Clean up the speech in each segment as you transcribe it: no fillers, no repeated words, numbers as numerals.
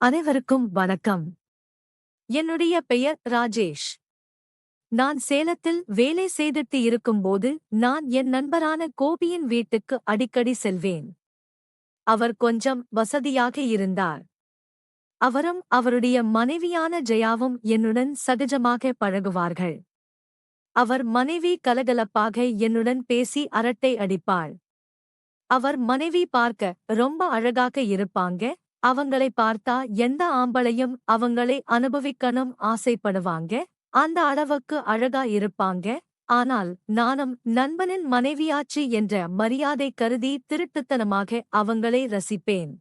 அனைவருக்கும் வணக்கம். என்னுடைய பெயர் ராஜேஷ். நான் சேலத்தில் வேலை செய்துட்டு இருக்கும்போது நான் என் நண்பரான கோபியின் வீட்டுக்கு அடிக்கடி செல்வேன். அவர் கொஞ்சம் வசதியாக இருந்தார். அவரும் அவருடைய மனைவியான ஜெயாவும் என்னுடன் சகஜமாக பழகுவார்கள். அவர் மனைவி கலகலப்பாக என்னுடன் பேசி அரட்டை அடிப்பாள். அவர் மனைவி பார்க்க ரொம்ப அழகாக இருப்பாங்க. அவங்களை பார்த்தா எந்த ஆம்பளையும் அவங்களை அனுபவிக்கணும் ஆசைப்படுவாங்க. அந்த அளவுக்கு அழகா இருப்பாங்க. ஆனால் நானும் நண்பனின் மனைவியாச்சு என்ற மரியாதை கருதி திருட்டுத்தனமாக அவங்களை ரசிப்பேன்.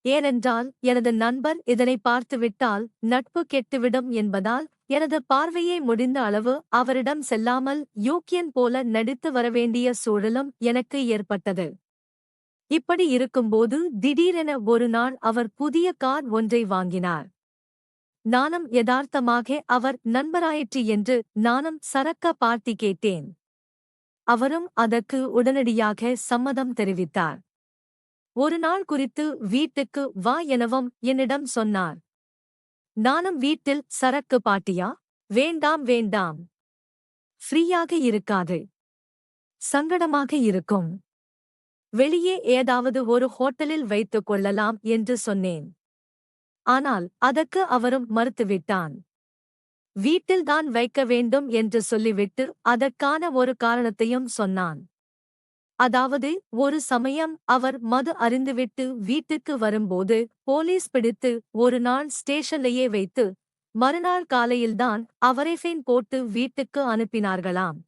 ஏனென்றால் எனது நண்பர் இதனை பார்த்துவிட்டால் நட்பு கெட்டுவிடும் என்பதால் எனது பார்வையே முடிந்த அளவு அவரிடம் செல்லாமல் யூக்கியன் போல நடித்து வரவேண்டிய சூழலும் எனக்கு ஏற்பட்டது. இப்படி இருக்கும்போது திடீரென ஒரு நாள் அவர் புதிய கார் ஒன்றை வாங்கினார். நானும் யதார்த்தமாக அவர் நண்பராயிற்று என்று நானும் சரக்க பார்ட்டி கேட்டேன். அவரும் அதற்கு உடனடியாக சம்மதம் தெரிவித்தார். ஒரு நாள் குறித்து வீட்டுக்கு வா எனவும் என்னிடம் சொன்னார். நானும் வீட்டில் சரக்கு பார்ட்டியா? வேண்டாம் வேண்டாம். ஃப்ரீயாக இருக்காது. சங்கடமாக இருக்கும். வெளியே ஏதாவது ஒரு ஹோட்டலில் வைத்துக் கொள்ளலாம் என்று சொன்னேன். ஆனால் அதற்கு அவரும் மறுத்துவிட்டான். வீட்டில்தான் வைக்க வேண்டும் என்று சொல்லிவிட்டு அதற்கான ஒரு காரணத்தையும் சொன்னான். அதாவது ஒரு சமயம் அவர் மது அருந்திவிட்டு வீட்டுக்கு வரும்போது போலீஸ் பிடித்து ஒரு நாள் ஸ்டேஷன்லேயே வைத்து மறுநாள் காலையில்தான் அவரை ஃபைன் போட்டு வீட்டுக்கு அனுப்பினார்களாம்.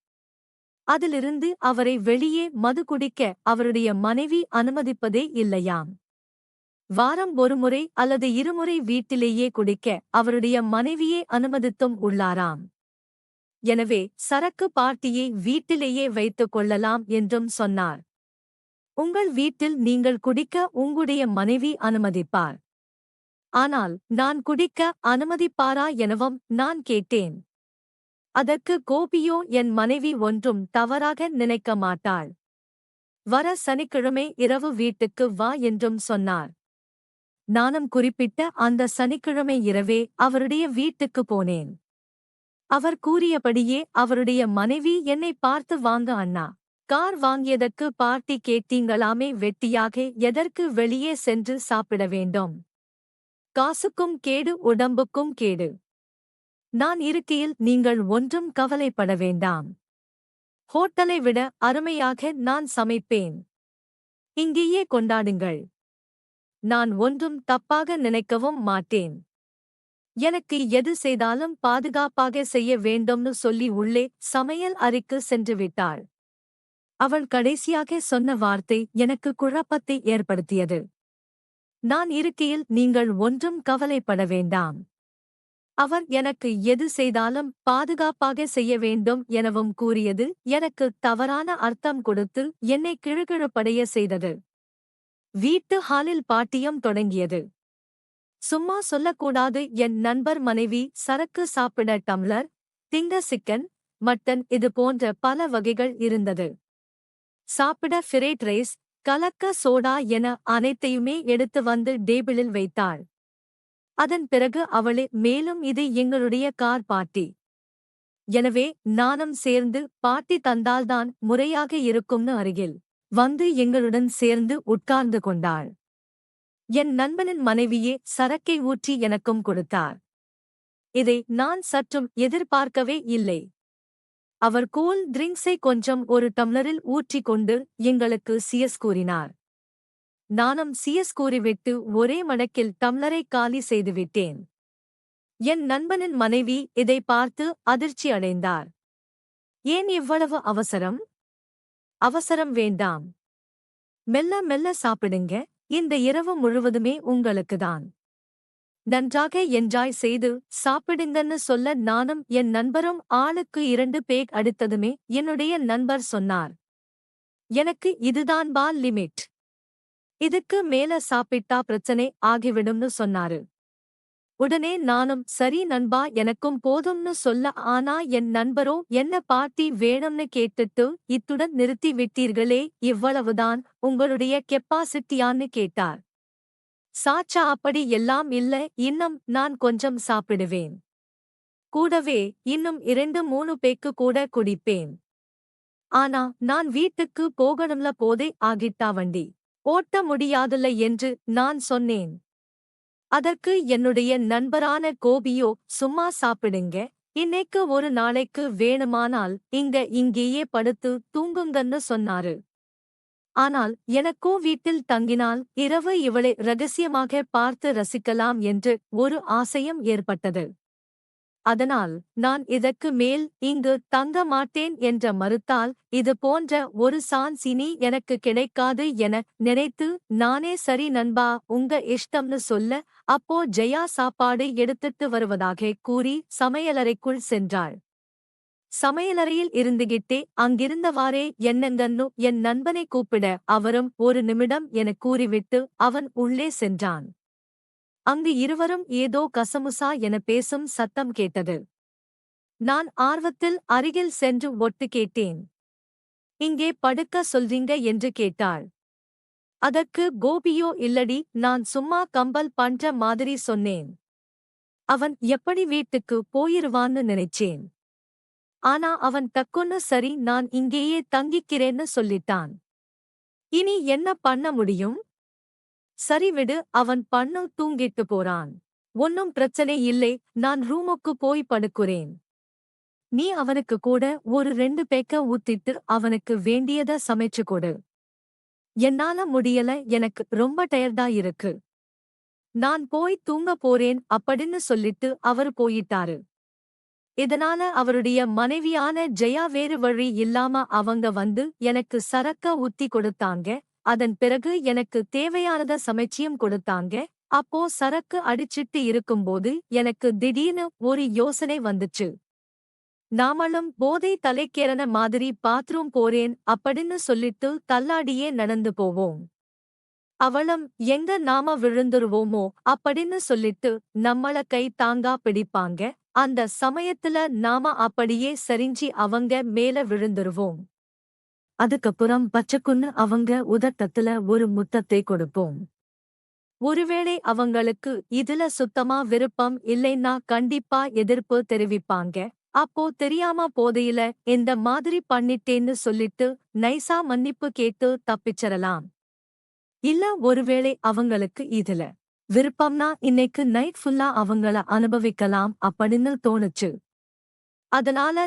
அதிலிருந்து அவரை வெளியே மது குடிக்க அவருடைய மனைவி அனுமதிப்பதே இல்லையாம். வாரம் ஒருமுறை அல்லது இருமுறை வீட்டிலேயே குடிக்க அவருடைய மனைவியே அனுமதித்தும் உள்ளாராம். எனவே சரக்கு பார்ட்டியை வீட்டிலேயே வைத்துக் கொள்ளலாம் என்றும் சொன்னார். உங்கள் வீட்டில் நீங்கள் குடிக்க உங்களுடைய மனைவி அனுமதிப்பார். ஆனால் நான் குடிக்க அனுமதிப்பாரா எனவும் நான் கேட்டேன். அதற்கு கோபியோ என் மனைவி ஒன்றும் தவறாக நினைக்க மாட்டாள். வர சனிக்கிழமை இரவு வீட்டுக்கு வா என்றும் சொன்னார். நானும் குறிப்பிட்ட அந்த சனிக்கிழமை இரவே அவருடைய வீட்டுக்கு போனேன். அவர் கூறியபடியே அவருடைய மனைவி என்னை பார்த்து வாங்க அண்ணா. கார் வாங்கியதற்கு பார்ட்டி கேட்டீங்களாமே வெட்டியாக எதற்கு வெளியே சென்று சாப்பிட வேண்டும்? காசுக்கும் கேடு உடம்புக்கும் கேடு. நான் இருக்கையில் நீங்கள் ஒன்றும் கவலைப்பட வேண்டாம். ஹோட்டலை விட அருமையாக நான் சமைப்பேன். இங்கேயே கொண்டாடுங்கள். நான் ஒன்றும் தப்பாக நினைக்கவும் மாட்டேன். எனக்கு எது செய்தாலும் பாதுகாப்பாக செய்ய வேண்டும்னு சொல்லி உள்ளே சமையல் அறைக்கு சென்று விட்டாள். அவள் கடைசியாக சொன்ன வார்த்தை எனக்கு குழப்பத்தை ஏற்படுத்தியது. நான் இருக்கையில் நீங்கள் ஒன்றும் கவலைப்பட வேண்டாம். அவர் எனக்கு எது செய்தாலும் பாதுகாப்பாக செய்ய வேண்டும் எனவும் கூறியது எனக்கு தவறான அர்த்தம் கொடுத்து என்னை கிழுகிழுப்படைய செய்தது. வீட்டு ஹாலில் பாட்டியம் தொடங்கியது. சும்மா சொல்லக்கூடாது. என் நண்பர் மனைவி சரக்கு சாப்பிட டம்ளர், திங்க சிக்கன், மட்டன் இது போன்ற பல வகைகள் இருந்தது. சாப்பிட ஃபிரைட் ரைஸ், கலக்க சோடா என அனைத்தையுமே எடுத்து வந்து டேபிளில் வைத்தாள். அதன் பிறகு அவளே மேலும் இது எங்களுடைய கார் பார்ட்டி. எனவே நானும் சேர்ந்து பார்ட்டி தந்தால்தான் முறையாக இருக்கும்னு அருகில் வந்து எங்களுடன் சேர்ந்து உட்கார்ந்து கொண்டாள். என் நண்பனின் மனைவியே சரக்கை ஊற்றி எனக்கும் கொடுத்தார். இதை நான் சற்றும் எதிர்பார்க்கவே இல்லை. அவர் கூல் ட்ரிங்க்ஸை கொஞ்சம் ஒரு டம்ளரில் ஊற்றிக் கொண்டு எங்களுக்கு சியஸ் கூறினார். நானும் சியஸ் கூறிவிட்டு ஒரே மடக்கில் டம்ளரை காலி செய்துவிட்டேன். என் நண்பனின் மனைவி இதை பார்த்து அதிர்ச்சி அடைந்தார். ஏன் இவ்வளவு அவசரம்? அவசரம் வேண்டாம். மெல்ல மெல்ல சாப்பிடுங்க. இந்த இரவு முழுவதுமே உங்களுக்குதான். நன்றாக என்ஜாய் செய்து சாப்பிடுங்கன்னு சொல்ல நானும் என் நண்பரும் ஆளுக்கு 2 பேக் அடித்ததுமே என்னுடைய நண்பர் சொன்னார். எனக்கு இதுதான் பால் லிமிட். இதுக்கு மேல சாப்பிட்டா பிரச்சனை ஆகிவிடும்னு சொன்னாரு. உடனே நானும் சரி நண்பா எனக்கும் போதும்னு சொல்ல ஆனா என் நண்பரோ என்ன பார்ட்டி வேணும்னு கேட்டுட்டு இத்துடன் நிறுத்தி விட்டீர்களே இவ்வளவுதான் உங்களுடைய கெப்பாசிட்டியான்னு கேட்டார். சாச்சா அப்படி எல்லாம் இல்ல, இன்னும் நான் கொஞ்சம் சாப்பிடுவேன். கூடவே இன்னும் 2 3 பேக்கு கூட குடிப்பேன். ஆனா நான் வீட்டுக்கு போகணும்ல, போதே ஆகிட்டா, வண்டி ஓட்ட முடியாதுல்ல என்று நான் சொன்னேன். அதற்கு என்னுடைய நண்பரான கோபியோ, சும்மா சாப்பிடுங்க, இன்னைக்கு ஒரு நாளைக்கு வேணுமானால் இங்கேயே படுத்து தூங்குங்கன்னு சொன்னாரு. ஆனால் எனக்கோ வீட்டில் தங்கினால் இரவு இவளை ரகசியமாக பார்த்து ரசிக்கலாம் என்று ஒரு ஆசையும் ஏற்பட்டது. அதனால் நான் இதற்கு மேல் இங்கு தங்க மாட்டேன் என்ற மறுத்தால் இது போன்ற ஒரு சான்ஸ் இனி எனக்கு கிடைக்காது என நினைத்து நானே சரி நண்பா, உங்க இஷ்டம்னு சொல்ல, அப்போ ஜெயா சாப்பாடு எடுத்துட்டு வருவதாக கூறி சமையலறைக்குள் சென்றாள். சமையலறையில் இருந்துகிட்டே அங்கிருந்தவாறே என்னங்கன்னு என் நண்பனை கூப்பிட அவரும் ஒரு நிமிடம் என கூறிவிட்டு அவன் உள்ளே சென்றான். அங்கு இருவரும் ஏதோ கசமுசா என பேசும் சத்தம் கேட்டது. நான் ஆர்வத்தில் அருகில் சென்று ஒட்டு கேட்டேன். இங்கே படுக்க சொல்றீங்க என்று கேட்டாள். அதற்கு கோபியோ, இல்லடி, நான் சும்மா கம்பல் பண்ற மாதிரி சொன்னேன். அவன் எப்படி வீட்டுக்கு போயிருவான்னு நினைச்சேன். ஆனா அவன் டக்குன்னு சரி நான் இங்கேயே தங்கிக்கிறேன்னு சொல்லிட்டான். இனி என்ன பண்ண முடியும்? சரி விடு, அவன் பண்ணு தூங்கிட்டு போறான். ஒன்னும் பிரச்சனை இல்லை, நான் ரூமுக்கு போய் படுக்குறேன். நீ அவனுக்கு கூட ஒரு 2 பேக்க ஊத்திட்டு அவனுக்கு வேண்டியத சமைச்சு கொடு. என்னால முடியல, எனக்கு ரொம்ப டயர்டா இருக்கு. நான் போய் தூங்க போறேன் அப்படின்னு சொல்லிட்டு அவர் போயிட்டாரு. இதனால அவருடைய மனைவியான ஜெயா வேறு வழி இல்லாம அவங்க வந்து எனக்கு சரக்க ஊத்தி கொடுத்தாங்க. அதன் பிறகு எனக்கு தேவையானத சமைச்சியும் கொடுத்தாங்க. அப்போ சரக்கு அடிச்சிட்டு இருக்கும்போது எனக்கு திடீர்னு ஒரு யோசனை வந்துச்சு. நாமளும் போதை தலைக்கேறன மாதிரி பாத்ரூம் போறேன் அப்படின்னு சொல்லிட்டு தள்ளாடியே நடந்து போவோம். அவளும் எங்க நாம விழுந்துருவோமோ அப்படின்னு சொல்லிட்டு நம்மள கை தாங்கா பிடிப்பாங்க. அந்த சமயத்துல நாம அப்படியே சரிஞ்சி அவங்க மேல விழுந்துருவோம். அதுக்கப்புறம் பச்சக்குன்னு அவங்க உதட்டத்துல ஒரு முத்தத்தை கொடுப்போம். ஒருவேளை அவங்களுக்கு இதுல சுத்தமா விருப்பம் இல்லைன்னா கண்டிப்பா எதிர்ப்பு தெரிவிப்பாங்க. அப்போ தெரியாம போதையில இந்த மாதிரி பண்ணிட்டேன்னு சொல்லிட்டு நைசா மன்னிப்பு கேட்டு தப்பிச்சரலாம். இல்ல ஒருவேளை அவங்களுக்கு இதுல விருப்பம்னா இன்னைக்கு நைட் ஃபுல்லா அவங்கள அனுபவிக்கலாம் அப்படின்னு தோணுச்சு. அதனால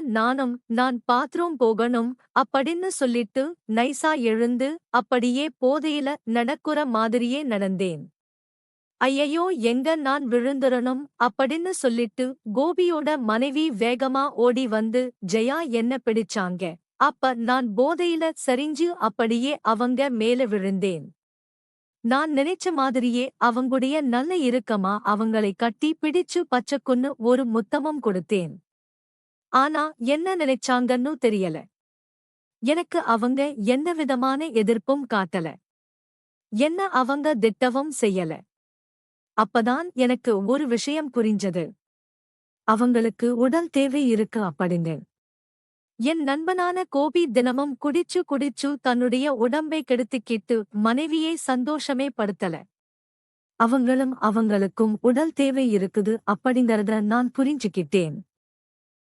நான் பாத்ரூம் போகணும் அப்படின்னு சொல்லிட்டு நைசா எழுந்து அப்படியே போதையில நடக்குற மாதிரியே நடந்தேன். ஐயையோ, எங்க நான் விழுந்துறணும் அப்படின்னு சொல்லிட்டு கோபியோட மனைவி வேகமா ஓடி வந்து ஜெயா என்ன பிடிச்சாங்க. அப்ப நான் போதையில சரிஞ்சு அப்படியே அவங்க மேல விழுந்தேன். நான் நினைச்ச மாதிரியே அவங்களுடைய நல்ல இறுக்கமா அவங்களை கட்டி பிடிச்சு பச்சக்குன்னு ஒரு முத்தமும் கொடுத்தேன். ஆனா என்ன நினைச்சாங்கன்னு தெரியல. எனக்கு அவங்க எந்தவிதமான எதிர்ப்பும் காட்டல. என்ன அவங்க திட்டவும் செய்யல. அப்பதான் எனக்கு ஒரு விஷயம் புரிஞ்சது. அவங்களுக்கு உடல் தேவை இருக்கு அப்படின்னு. என் நண்பனான கோபி தினமும் குடிச்சு தன்னுடைய உடம்பை கெடுத்துக்கிட்டு மனைவியை சந்தோஷமே படுத்தல. அவங்களுக்கும் உடல் தேவை இருக்குது அப்படிங்கறத நான் புரிஞ்சுக்கிட்டேன்.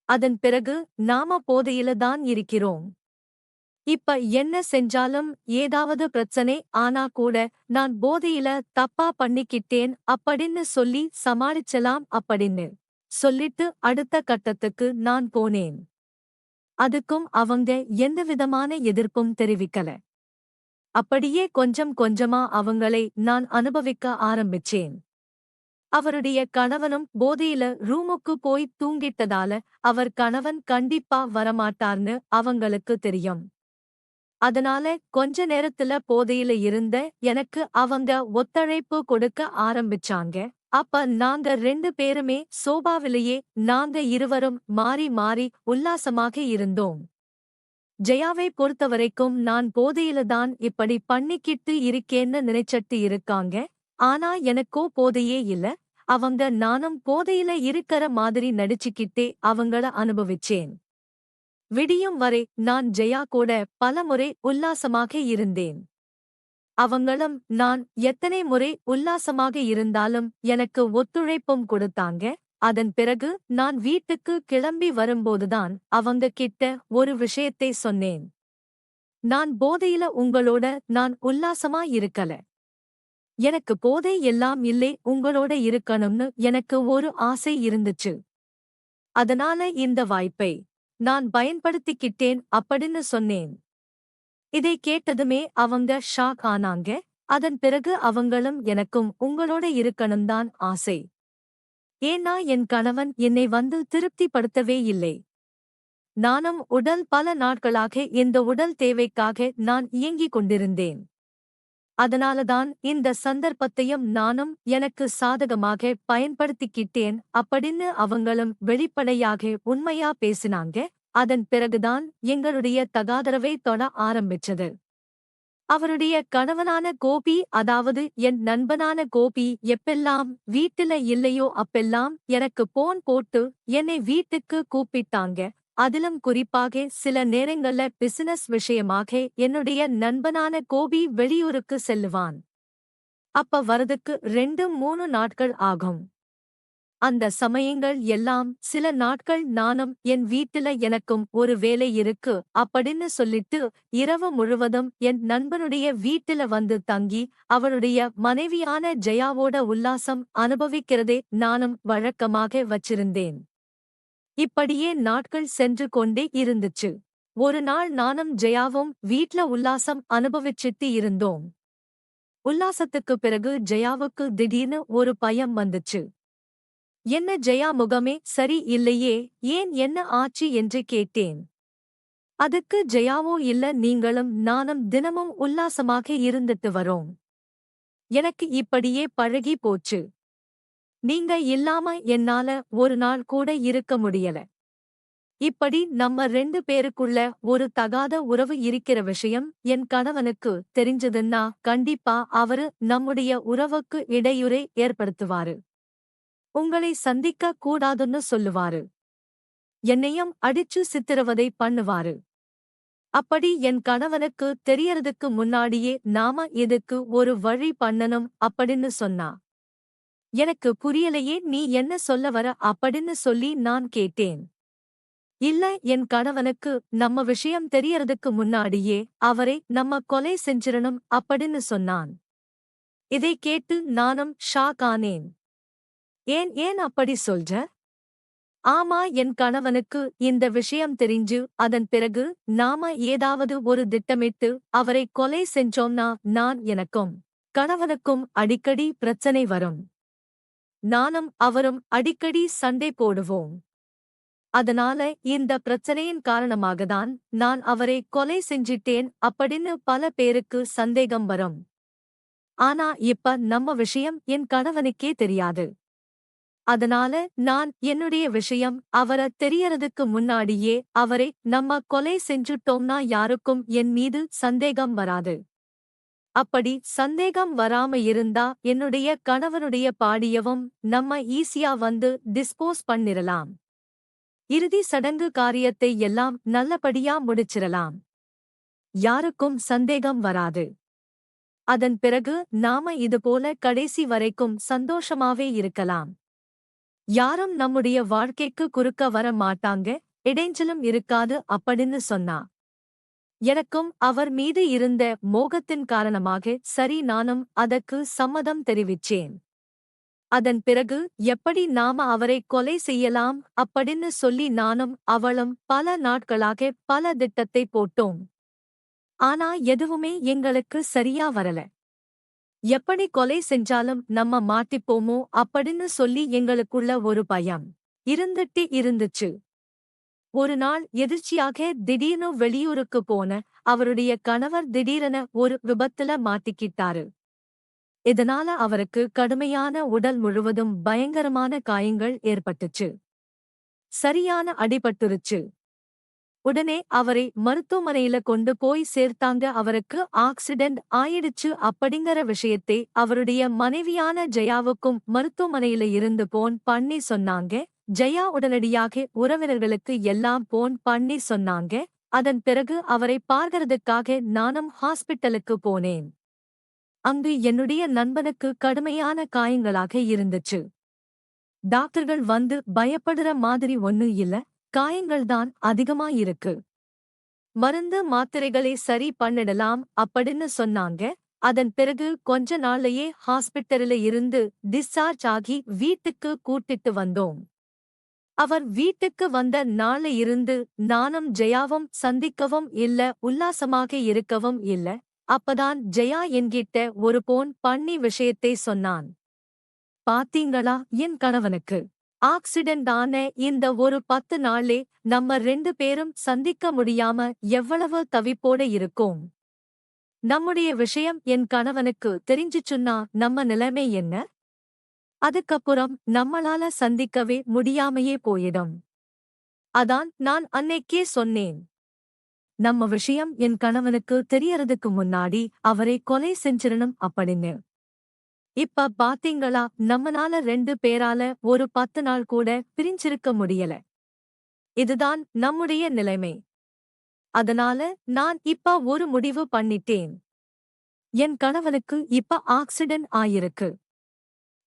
அதன் பிறகு நாம போதையில தான் இருக்கிறோம். இப்ப என்ன செஞ்சாலும் ஏதாவது பிரச்சனை ஆனா கூட நான் போதையில தப்பா பண்ணிக்கிட்டேன் அப்படின்னு சொல்லி சமாளிச்சலாம் அப்படின்னு சொல்லிட்டு அடுத்த கட்டத்துக்கு நான் போனேன். அதுக்கும் அவங்க எந்தவிதமான எதிர்ப்பும் தெரிவிக்கல. அப்படியே கொஞ்சம் கொஞ்சமா அவங்களை நான் அனுபவிக்க ஆரம்பிச்சேன். அவருடைய கணவனும் போதையில ரூமுக்கு போய் தூங்கிட்டதால அவர் கணவன் கண்டிப்பா வரமாட்டார்னு அவங்களுக்கு தெரியும். அதனால கொஞ்ச நேரத்துல போதையில இருந்த எனக்கு அவங்க ஒத்துழைப்பு கொடுக்க ஆரம்பிச்சாங்க. அப்ப நாங்க 2 பேருமே சோபாவிலேயே நாங்க இருவரும் மாறி மாறி உல்லாசமாக இருந்தோம். ஜெயாவை பொறுத்தவரைக்கும் நான் போதையில தான் இப்படி பண்ணிக்கிட்டு இருக்கேன்னு நினைச்சிட்டு இருக்காங்க. ஆனா எனக்கோ போதையே இல்ல. அவங்க நானும் போதையில இருக்கற மாதிரி நடிச்சுக்கிட்டே அவங்கள அனுபவிச்சேன். விடியும் வரை நான் ஜெயா கூட பலமுறை உல்லாசமாக இருந்தேன். அவங்களும் நான் எத்தனை முறை உல்லாசமாக இருந்தாலும் எனக்கு ஒத்துழைப்பும் கொடுத்தாங்க. அதன் பிறகு நான் வீட்டுக்கு கிளம்பி வரும்போதுதான் அவங்க கிட்ட ஒரு விஷயத்தை சொன்னேன். நான் போதையில உங்களோட நான் உல்லாசமா இருக்கல. எனக்கு போதை எல்லாம் இல்லை, உங்களோட இருக்கணும்னு எனக்கு ஒரு ஆசை இருந்துச்சு. அதனால இந்த வாய்ப்பை நான் பயன்படுத்திக்கிட்டேன் அப்படின்னு சொன்னேன். இதை கேட்டதுமே அவங்க ஷாக் ஆனாங்க. அதன் பிறகு அவங்களும் எனக்கும் உங்களோட இருக்கணும்தான் ஆசை. ஏன்னா என் கணவன் என்னை வந்து திருப்திப்படுத்தவே இல்லை. நானும் உடல் பல நாட்களாக இந்த உடல் தேவைக்காக நான் இயங்கிக் கொண்டிருந்தேன். அதனாலதான் இந்த சந்தர்ப்பத்தையும் நானும் எனக்கு சாதகமாக பயன்படுத்திக்கிட்டேன் அப்படின்னு அவங்களும் வெளிப்படையாக உண்மையா பேசினாங்க. அதன் பிறகுதான் எங்களுடைய தகாதரவை தொட ஆரம்பிச்சது. அவருடைய கணவனான கோபி, அதாவது என் நண்பனான கோபி, எப்பெல்லாம் வீட்டுல இல்லையோ அப்பெல்லாம் எனக்கு போன் போட்டு என்னை வீட்டுக்கு கூப்பிட்டாங்க. அதிலும் குறிப்பாக சில நேரங்கள்ல பிசினஸ் விஷயமாக என்னுடைய நண்பனான கோபி வெளியூருக்கு செல்லுவான். அப்ப வரதுக்கு 2-3 நாட்கள் ஆகும். அந்த சமயங்கள் எல்லாம் சில நாட்கள் நானும் என் வீட்டுல எனக்கும் ஒரு வேலை இருக்கு அப்படின்னு சொல்லிட்டு இரவு முழுவதும் என் நண்பனுடைய வீட்டுல வந்து தங்கி அவளுடைய மனைவியான ஜெயாவோட உல்லாசம் அனுபவிக்கிறதே நானும் வழக்கமாக வச்சிருந்தேன். இப்படியே நாட்கள் சென்று கொண்டே இருந்துச்சு. ஒரு நாள் நானும் ஜெயாவும் வீட்ல உல்லாசம் அனுபவிச்சிட்டு இருந்தோம். உல்லாசத்துக்கு பிறகு ஜெயாவுக்கு திடீர்னு ஒரு பயம் வந்துச்சு. என்ன ஜெயா, முகமே சரி இல்லையே, ஏன் என்ன ஆச்சு என்று கேட்டேன். அதுக்கு ஜெயாவோ, இல்ல, நீங்களும் நானும் தினமும் உல்லாசமாக இருந்துட்டு வரோம். எனக்கு இப்படியே பழகி போச்சு. நீங்க இல்லாம என்னால ஒரு நாள் கூட இருக்க முடியல. இப்படி நம்ம 2 பேருக்குள்ள ஒரு தகாத உறவு இருக்கிற விஷயம் என் கணவனுக்கு தெரிஞ்சதுன்னா கண்டிப்பா அவரு நம்முடைய உறவுக்கு இடையூறை ஏற்படுத்துவாரு. உங்களை சந்திக்க கூடாதுன்னு சொல்லுவாரு. என்னையும் அடிச்சு சித்திரவதை பண்ணுவாரு. அப்படி என் கணவனுக்கு தெரியறதுக்கு முன்னாடியே நாம இதுக்கு ஒரு வழி பண்ணணும் அப்படின்னு சொன்னா. எனக்கு புரியலையே, நீ என்ன சொல்ல வர அப்படின்னு சொல்லி நான் கேட்டேன். இல்ல, என் கணவனுக்கு நம்ம விஷயம் தெரியறதுக்கு முன்னாடியே அவரை நம்ம கொலை செஞ்சிரணும் அப்படின்னு சொன்னான். இதை கேட்டு நானும் ஷாக் ஆனேன். ஏன் ஏன் அப்படி சொல்ற? ஆமா, என் கணவனுக்கு இந்த விஷயம் தெரிஞ்சு அதன் பிறகு நாம ஏதாவது ஒரு திட்டமிட்டு அவரை கொலை செஞ்சோம்னா நான் எனக்கும் கணவனுக்கும் அடிக்கடி பிரச்சனை வரும். நானும் அவரும் அடிக்கடி சண்டை போடுவோம். அதனால இந்த பிரச்சனையின் காரணமாகத்தான் நான் அவரை கொலை செஞ்சிட்டேன் அப்படின்னு பல பேருக்கு சந்தேகம் வரும். ஆனா இப்ப நம்ம விஷயம் என் கணவனுக்கே தெரியாது. அதனால நான் என்னுடைய விஷயம் அவர தெரியறதுக்கு முன்னாடியே அவரை நம்ம கொலை செஞ்சுட்டோம்னா யாருக்கும் என் மீது சந்தேகம் வராது. அப்படி சந்தேகம் வராம இருந்தா என்னுடைய கணவனுடைய பாடியவும் நம்ம ஈஸியா வந்து டிஸ்போஸ் பண்ணிரலாம். இறுதி சடங்கு காரியத்தை எல்லாம் நல்லபடியா முடிச்சிரலாம். யாருக்கும் சந்தேகம் வராது. அதன் பிறகு நாம இதுபோல கடைசி வரைக்கும் சந்தோஷமாவே இருக்கலாம். யாரும் நம்முடைய வாழ்க்கைக்கு குறுக்க வர மாட்டாங்க, இடைஞ்சலும் இருக்காது அப்படின்னு சொன்னா. எனக்கும் அவர் மீது இருந்த மோகத்தின் காரணமாக சரி, நானும் அதற்கு சம்மதம் தெரிவிச்சேன். அதன் பிறகு எப்படி நாம அவரை கொலை செய்யலாம் அப்படின்னு சொல்லி நானும் அவளும் பல நாட்களாக பல திட்டத்தை போட்டோம். ஆனா எதுவுமே எங்களுக்கு சரியா வரல. எப்படி கொலை செஞ்சாலும் நம்ம மாட்டிப்போமோ அப்படின்னு சொல்லி எங்களுக்குள்ள ஒரு பயம் இருந்துட்டே இருந்துச்சு. ஒரு நாள் எதிர்ச்சியாக திடீர்னு வெளியூருக்கு போன அவருடைய கணவர் திடீரென ஒரு விபத்துல மாட்டிக்கிட்டாரு. இதனால அவருக்கு கடுமையான உடல் முழுவதும் பயங்கரமான காயங்கள் ஏற்பட்டுச்சு. சரியான அடிபட்டுருச்சு. உடனே அவரை மருத்துவமனையில கொண்டு போய் சேர்த்தாங்க. அவருக்கு ஆக்சிடென்ட் ஆயிடுச்சு அப்படிங்கிற விஷயத்தை அவருடைய மனைவியான ஜெயாவுக்கும் மருத்துவமனையில இருந்து போன் பண்ணி சொன்னாங்க. ஜெயா உடனடியாக உறவினர்களுக்கு எல்லாம் போன் பண்ணி சொன்னாங்க. அதன் பிறகு அவரை பார்க்கறதுக்காக நானும் ஹாஸ்பிட்டலுக்கு போனேன். அங்கு என்னுடைய நண்பனுக்கு கடுமையான காயங்களாக இருந்துச்சு. டாக்டர்கள் வந்து பயப்படுற மாதிரி ஒன்னும் இல்ல, காயங்கள்தான் அதிகமா இருக்கு. மருந்து மாத்திரைகளை சரி பண்ணிடலாம் அப்படின்னு சொன்னாங்க. அதன் பிறகு கொஞ்ச நாள்லயே ஹாஸ்பிட்டல்ல இருந்து டிஸ்சார்ஜ் ஆகி வீட்டுக்கு கூட்டிட்டு வந்தோம். அவர் வீட்டுக்கு வந்த நாள்ல இருந்து நானும் ஜெயாவும் சந்திக்கவும் இல்ல, உல்லாசமாக இருக்கவும் இல்ல. அப்பதான் ஜெயா என்கிட்ட ஒரு போன் பண்ணி விஷயத்தை சொன்னான். பாத்தீங்களா, என் கணவனுக்கு ஆக்சிடென்ட் ஆன இந்த ஒரு 10 நாளே நம்ம 2 பேரும் சந்திக்க முடியாம எவ்வளவு தவிப்போட இருக்கோம். நம்முடைய விஷயம் என் கணவனுக்கு தெரிஞ்சுச்சுன்னா நம்ம நிலைமை என்ன? அதுக்கப்புறம் நம்மளால சந்திக்கவே முடியாமையே போயிடும். அதான் நான் அன்னைக்கே சொன்னேன். நம்ம விஷயம் என் கணவனுக்கு தெரியறதுக்கு முன்னாடி அவரை கொலை செஞ்சிரணும் அப்படின்னு. இப்ப பாத்தீங்களா, நம்மனால 2 பேரால ஒரு 10 நாள் கூட பிரிஞ்சிருக்க முடியல. இதுதான் நம்முடைய நிலைமை. அதனால நான் இப்ப ஒரு முடிவு பண்ணிட்டேன். என் கணவனுக்கு இப்ப ஆக்சிடென்ட் ஆயிருக்கு.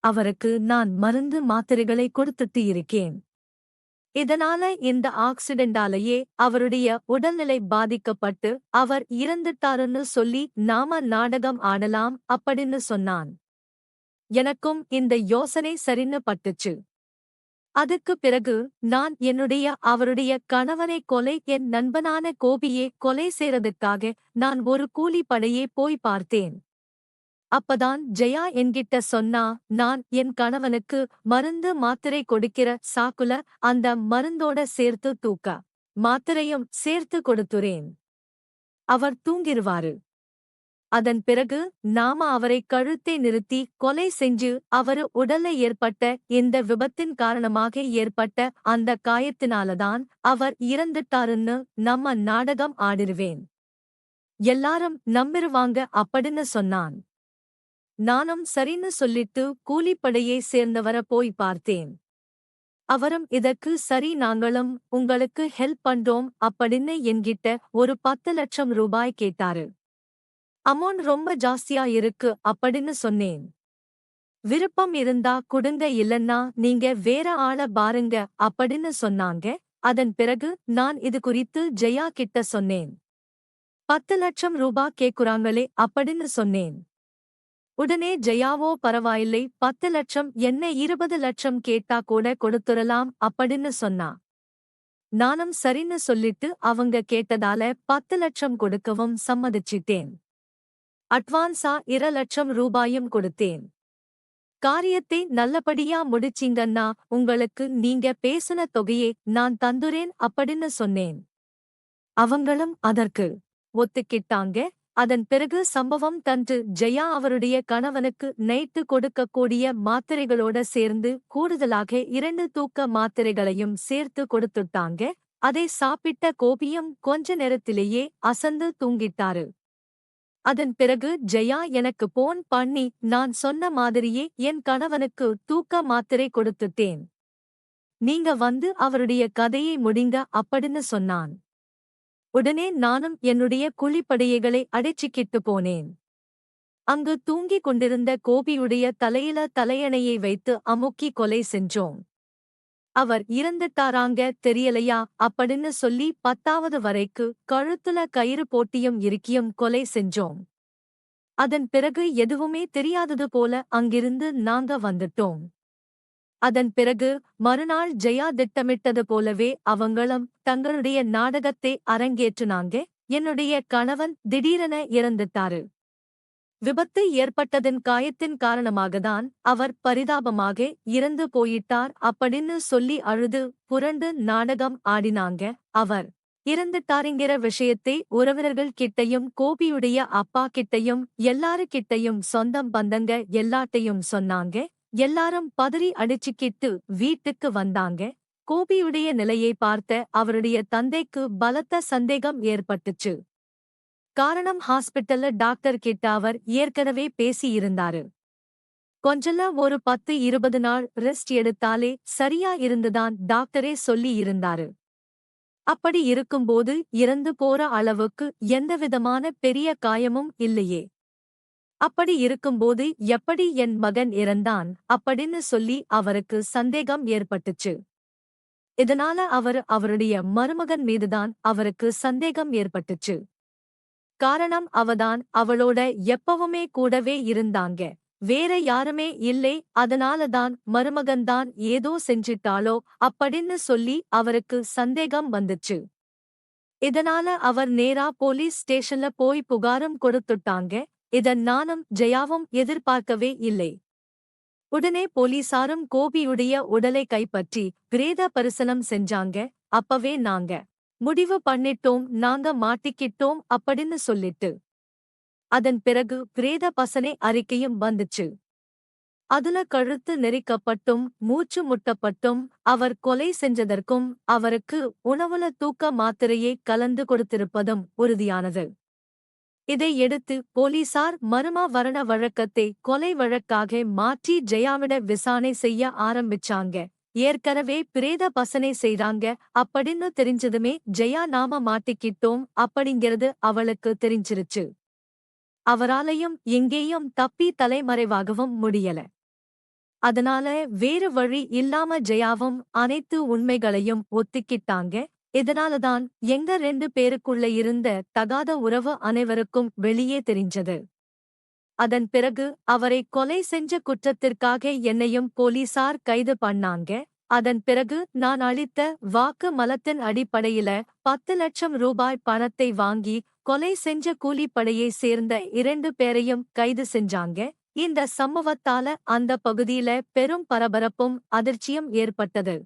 அவருக்கு நான் மருந்து மாத்திரைகளை கொடுத்துட்டு இருக்கேன். இதனால இந்த ஆக்சிடென்டாலேயே அவருடைய உடல்நிலை பாதிக்கப்பட்டு அவர் இறந்துட்டாருன்னு சொல்லி நாம நாடகம் ஆடலாம் அப்படின்னு சொன்னான். எனக்கும் இந்த யோசனை சரின்னு பட்டுச்சு. அதுக்கு பிறகு நான் அவருடைய கணவனை என் நண்பனான கோபியை கொலை செய்றதுக்காக நான் ஒரு கூலிப்படையே போய் பார்த்தேன். அப்பதான் ஜெயா என்கிட்ட சொன்னா, நான் என் கணவனுக்கு மருந்து மாத்திரை கொடுக்கிற சாக்குல அந்த மருந்தோட சேர்த்து தூக்க மாத்திரையும் சேர்த்து கொடுத்துறேன். அவர் தூங்கிருவாரு. அதன் பிறகு நாம அவரை கழுத்தை நிறுத்தி கொலை செஞ்சு அவரு உடல்ல ஏற்பட்ட இந்த விபத்தின் காரணமாக ஏற்பட்ட அந்த காயத்தினாலதான் அவர் இறந்துட்டாருன்னு நம்ம நாடகம் ஆடிருவேன். எல்லாரும் நம்பிருவாங்க அப்படின்னு சொன்னான். நானும் சரின்னு சொல்லிட்டு கூலிப்படையை சேர்ந்தவர போய் பார்த்தேன். அவரும் இதற்கு சரி, நாங்களும் உங்களுக்கு ஹெல்ப் பண்றோம் அப்படின்னு என்கிட்ட ஒரு 10 லட்சம் ரூபாய் கேட்டாரு. அமௌண்ட் ரொம்ப ஜாஸ்தியா இருக்கு அப்படின்னு சொன்னேன். விருப்பம் இருந்தா குடுங்க, இல்லன்னா நீங்க வேற ஆள பாருங்க அப்படின்னு சொன்னாங்க. அதன் பிறகு நான் இது குறித்து ஜெயா கிட்ட சொன்னேன். 10 லட்சம் ரூபாய் கேக்குறாங்களே அப்படின்னு சொன்னேன். உடனே ஜெயாவோ பரவாயில்லை, 10 லட்சம் என்ன 20 லட்சம் கேட்டா கூட கொடுத்துறலாம் அப்படின்னு சொன்னா. நானும் சரின்னு சொல்லிட்டு அவங்க கேட்டதால 10 லட்சம் கொடுக்கவும் சம்மதிச்சிட்டேன். அட்வான்ஸா 2 லட்சம் ரூபாயும் கொடுத்தேன். காரியத்தை நல்லபடியா முடிச்சீங்கன்னா உங்களுக்கு நீங்க பேசுன தொகையை நான் தந்துறேன் அப்படின்னு சொன்னேன். அவங்களும் அதற்கு ஒத்துக்கிட்டாங்க. அதன் பிறகு சம்பவம் தன்று ஜெயா அவருடைய கணவனுக்கு நைட்டு கொடுக்கக்கூடிய மாத்திரைகளோட சேர்ந்து கூடுதலாக 2 தூக்க மாத்திரைகளையும் சேர்த்து கொடுத்துட்டாங்க. அதை சாப்பிட்ட கோபியும் கொஞ்ச நேரத்திலேயே அசந்து தூங்கிட்டாரு. அதன் பிறகு ஜெயா எனக்கு போன் பண்ணி நான் சொன்ன மாதிரியே என் கணவனுக்கு தூக்க மாத்திரை கொடுத்துட்டேன். நீங்க வந்து அவருடைய கதையை முடிங்க அப்படின்னு சொன்னான். உடனே நானும் என்னுடைய கூலிப்படையைகளை அடைச்சிக்கிட்டு போனேன். அங்கு தூங்கிக் கொண்டிருந்த கோபியுடைய தலையில தலையணையை வைத்து அமுக்கி கொலை செஞ்சோம். அவர் இறந்துட்டாராங்க தெரியலையா அப்படின்னு சொல்லி 10வது வரைக்கு கழுத்துல கயிறு போட்டியும் இறுக்கியும் கொலை செஞ்சோம். அதன் பிறகு எதுவுமே தெரியாதது போல அங்கிருந்து நாங்க வந்துட்டோம். அதன் பிறகு மறுநாள் ஜெயா திட்டமிட்டது போலவே அவங்களும் தங்களுடைய நாடகத்தை அரங்கேற்றுனாங்க. என்னுடைய கணவன் திடீரென இறந்துட்டாரு. விபத்து ஏற்பட்டதின் காயத்தின் காரணமாகத்தான் அவர் பரிதாபமாக இறந்து போயிட்டார் அப்படின்னு சொல்லி அழுது புரண்டு நாடகம் ஆடினாங்க. அவர் இறந்துட்டாருங்கிற விஷயத்தை உறவினர்கள் கிட்டையும் கோபியுடைய அப்பா கிட்டையும் எல்லாருக்கிட்டையும் சொந்தம் பந்தங்க எல்லாட்டையும் சொன்னாங்க. எல்லாரும் பதறி அடிச்சுக்கிட்டு வீட்டுக்கு வந்தாங்க. கோபியுடைய நிலையை பார்த்த அவருடைய தந்தைக்கு பலத்த சந்தேகம் ஏற்பட்டுச்சு. காரணம், ஹாஸ்பிட்டல்ல டாக்டர் கிட்ட அவர் ஏற்கனவே பேசி இருந்தாரு. கொஞ்சல ஒரு 10-20 நாள் ரெஸ்ட் எடுத்தாலே சரியா இருந்துதான் டாக்டரே சொல்லி இருந்தாரு. அப்படி இருக்கும்போது இறந்து போற அளவுக்கு எந்தவிதமான பெரிய காயமும் இல்லையே. அப்படி இருக்கும்போது எப்படி என் மகன் இறந்தான் அப்படின்னு சொல்லி அவருக்கு சந்தேகம் ஏற்பட்டுச்சு. இதனால அவருடைய மருமகன் மீதுதான் அவருக்கு சந்தேகம் ஏற்பட்டுச்சு. காரணம் அவதான் அவளோட எப்பவுமே கூடவே இருந்தாங்க. வேற யாருமே இல்லை, அதனாலதான் மருமகன்தான் ஏதோ செஞ்சிட்டாளோ அப்படின்னு சொல்லி அவருக்கு சந்தேகம் வந்துச்சு. இதனால அவர் நேரா போலீஸ் ஸ்டேஷன்ல போய் புகாரும் கொடுத்துட்டாங்க. இத நானும் ஜெயாவும் எதிர்பார்க்கவே இல்லை. உடனே போலீசாரும் கோபியுடைய உடலை கைப்பற்றி பிரேத பரிசனம் செஞ்சாங்க. அப்பவே நாங்க முடிவு பண்ணிட்டோம், நாங்க மாட்டிக்கிட்டோம் அப்படின்னு சொல்லிட்டு. அதன் பிறகு பிரேத பசனை அறிக்கையும் வந்துச்சு. அதுல கழுத்து நெரிக்கப்பட்டும் மூச்சு முட்டப்பட்டும் அவர் கொலை செஞ்சதற்கும் அவருக்கு உணவுல தூக்க மாத்திரையை கலந்து கொடுத்திருப்பதும் உறுதியானது. இதை எடுத்து போலீசார் மர்ம வழக்கத்தை கொலை வழக்காக மாற்றி ஜெயாவிட விசாரணை செய்ய ஆரம்பிச்சாங்க. ஏற்கனவே பிரேத பசனை செய்றாங்க அப்படின்னு தெரிஞ்சதுமே ஜெயா நாம மாட்டிக்கிட்டோம் அப்படிங்கிறது அவளுக்கு தெரிஞ்சிருச்சு. அவராலையும் எங்கேயும் தப்பி தலைமறைவாகவும் முடியல. அதனால வேறு வழி இல்லாம ஜெயாவும் அனைத்து உண்மைகளையும் ஒத்துக்கிட்டாங்க. இதனாலதான் எங்க 2 பேருக்குள்ள இருந்த தகாத உறவு அனைவருக்கும் வெளியே தெரிஞ்சது. அதன் பிறகு அவரை கொலை செஞ்ச குற்றத்திற்காக என்னையும் போலீசார் கைது பண்ணாங்க. அதன் பிறகு நான் அளித்த வாக்கு மலத்தின் அடிப்படையில 10 லட்சம் ரூபாய் பணத்தை வாங்கி கொலை செஞ்ச கூலிப்படையை சேர்ந்த 2 பேரையும் கைது செஞ்சாங்க. இந்த சம்பவத்தால அந்த பகுதியில பெரும் பரபரப்பும் அதிர்ச்சியும் ஏற்பட்டது.